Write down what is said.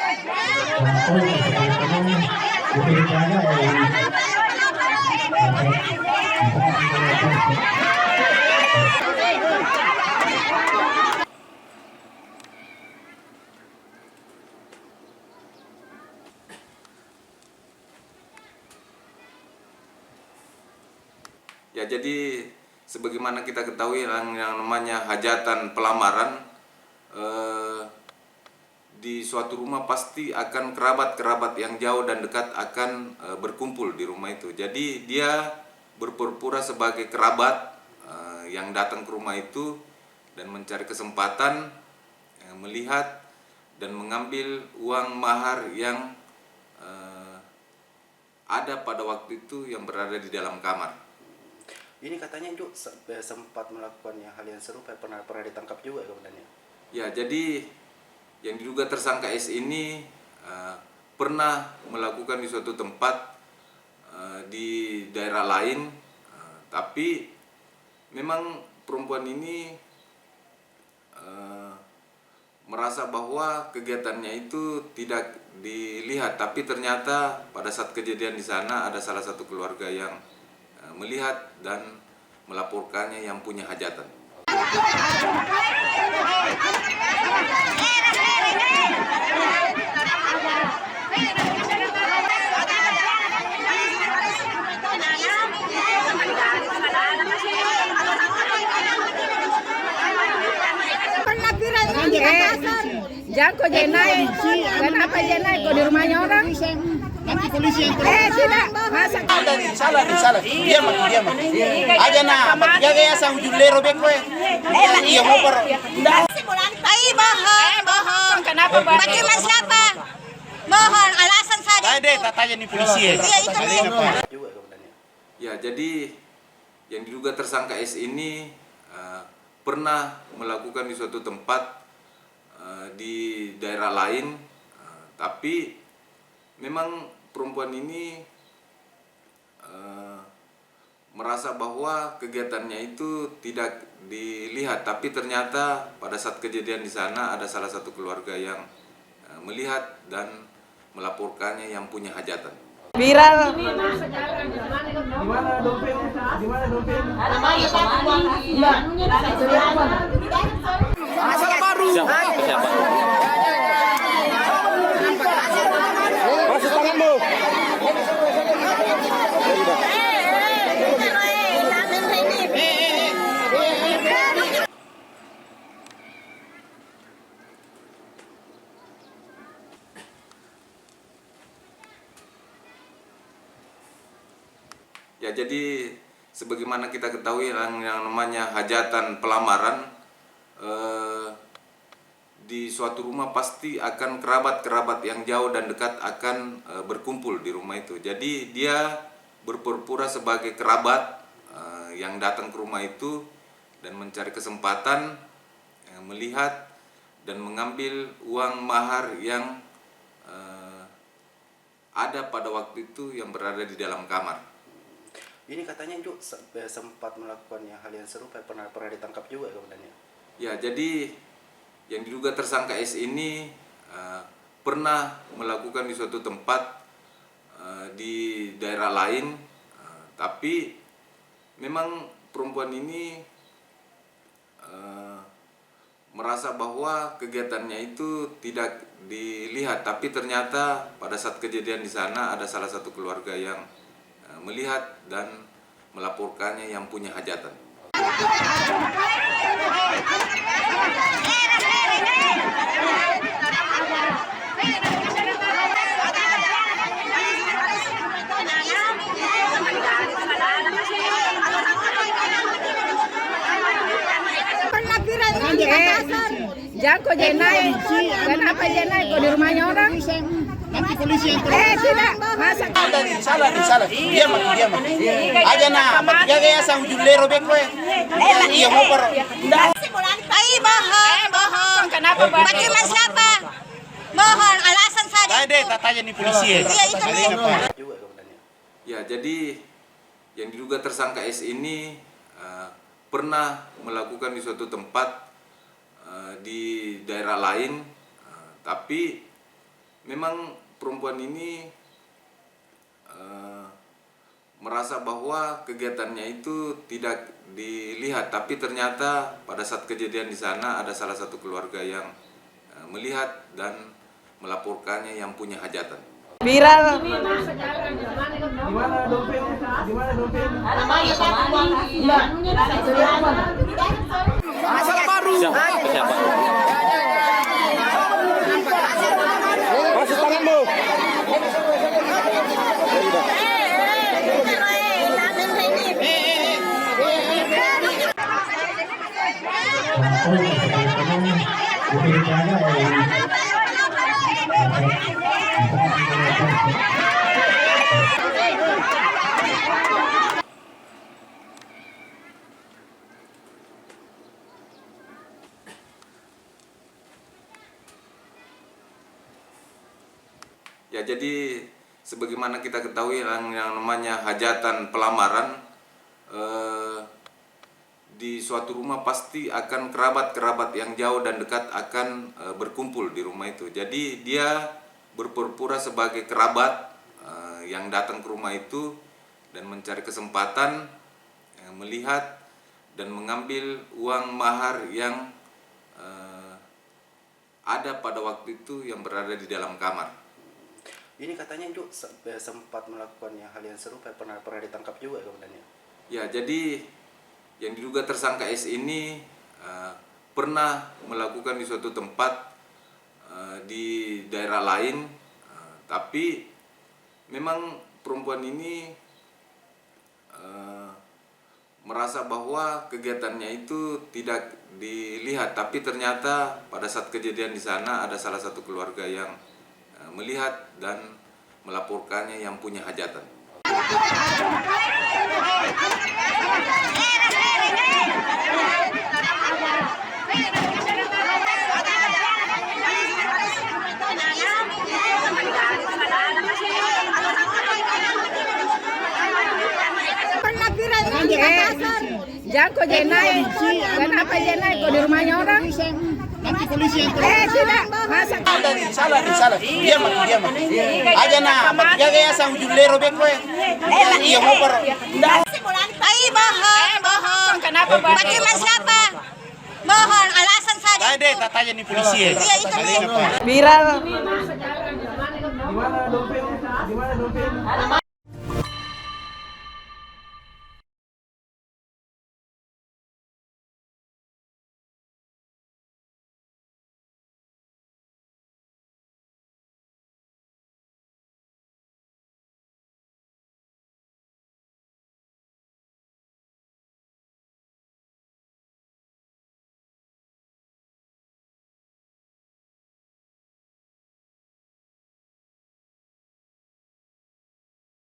Ya, jadi sebagaimana kita ketahui yang namanya hajatan pelamaran, di suatu rumah pasti akan kerabat-kerabat yang jauh dan dekat akan berkumpul di rumah itu. Jadi dia berpura-pura sebagai kerabat yang datang ke rumah itu dan mencari kesempatan melihat dan mengambil uang mahar yang ada pada waktu itu yang berada di dalam kamar. Ini katanya Induk sempat melakukan hal yang serupa, pernah ditangkap juga kemudiannya. Ya, jadi yang diduga tersangka S ini pernah melakukan di suatu tempat di daerah lain, tapi memang perempuan ini merasa bahwa kegiatannya itu tidak dilihat, tapi ternyata pada saat kejadian di sana ada salah satu keluarga yang melihat dan melaporkannya yang punya hajatan. Jangan jenai, kenapa jenai? Kok di rumahnya orang? Nanti polisi yang tidak, masa salah. Diam. Aja nah, jaga ya sang julero beko ya. Iya mau per. bohong. Kenapa bohong? Bagaimana siapa? Mohon alasan saja. Ada tanya nih polisi ya. Iya itu. Juga kemudiannya. Ya, jadi yang diduga tersangka S ini pernah melakukan di suatu tempat di daerah lain, tapi memang perempuan ini merasa bahwa kegiatannya itu tidak dilihat, tapi ternyata pada saat kejadian di sana ada salah satu keluarga yang melihat dan melaporkannya yang punya hajatan. viral. Gimana dompet? Masuk tanganmu. Ya, jadi sebagaimana kita ketahui yang namanya hajatan pelamaran, di suatu rumah pasti akan kerabat-kerabat yang jauh dan dekat akan berkumpul di rumah itu. Jadi dia berpura-pura sebagai kerabat yang datang ke rumah itu dan mencari kesempatan melihat dan mengambil uang mahar yang ada pada waktu itu yang berada di dalam kamar. Ini katanya Induk sempat melakukan hal yang serupa, pernah ditangkap juga kemudiannya. Ya, jadi yang diduga tersangka S ini pernah melakukan di suatu tempat di daerah lain, tapi memang perempuan ini merasa bahwa kegiatannya itu tidak dilihat, tapi ternyata pada saat kejadian di sana ada salah satu keluarga yang melihat dan melaporkannya yang punya hajatan. Jangan jenai, kenapa jenai? Kok di rumahnya orang? Nanti polisi yang tidak, masa salah. Diam. Aja nah, jaga ya sang julero beko ya. Iya mau per. Bohong. Kenapa bohong? Bagaimana siapa? Mohon alasan saja. Ada tanya nih polisi ya. Iya itu. Juga kemudiannya. Ya, jadi yang diduga tersangka S ini pernah melakukan di suatu tempat di daerah lain, tapi memang perempuan ini merasa bahwa kegiatannya itu tidak dilihat, tapi ternyata pada saat kejadian di sana ada salah satu keluarga yang melihat dan melaporkannya yang punya hajatan. Viral. Ya, jadi sebagaimana kita ketahui yang namanya hajatan pelamaran, di suatu rumah pasti akan kerabat-kerabat yang jauh dan dekat akan berkumpul di rumah itu. Jadi dia berpura-pura sebagai kerabat yang datang ke rumah itu dan mencari kesempatan melihat dan mengambil uang mahar yang ada pada waktu itu yang berada di dalam kamar. Ini katanya Juk sempat melakukan hal yang serupa, pernah ditangkap juga komandannya. Ya, jadi yang diduga tersangka S ini pernah melakukan di suatu tempat di daerah lain, tapi memang perempuan ini merasa bahwa kegiatannya itu tidak dilihat, tapi ternyata pada saat kejadian di sana ada salah satu keluarga yang melihat dan melaporkannya yang punya hajatan. Jangan kok jenai, kenapa jenai kok di rumahnya orang? Nanti polisi yang Tidak, masa salah. Diam. Aja nah, mati gaya sang julero bekwe. Iya mau per. Ay, mohon. Kenapa Pak? Bagaimana siapa? Mohon alasan saja. Tanya nih polisi. Iya, itu nih. Viral.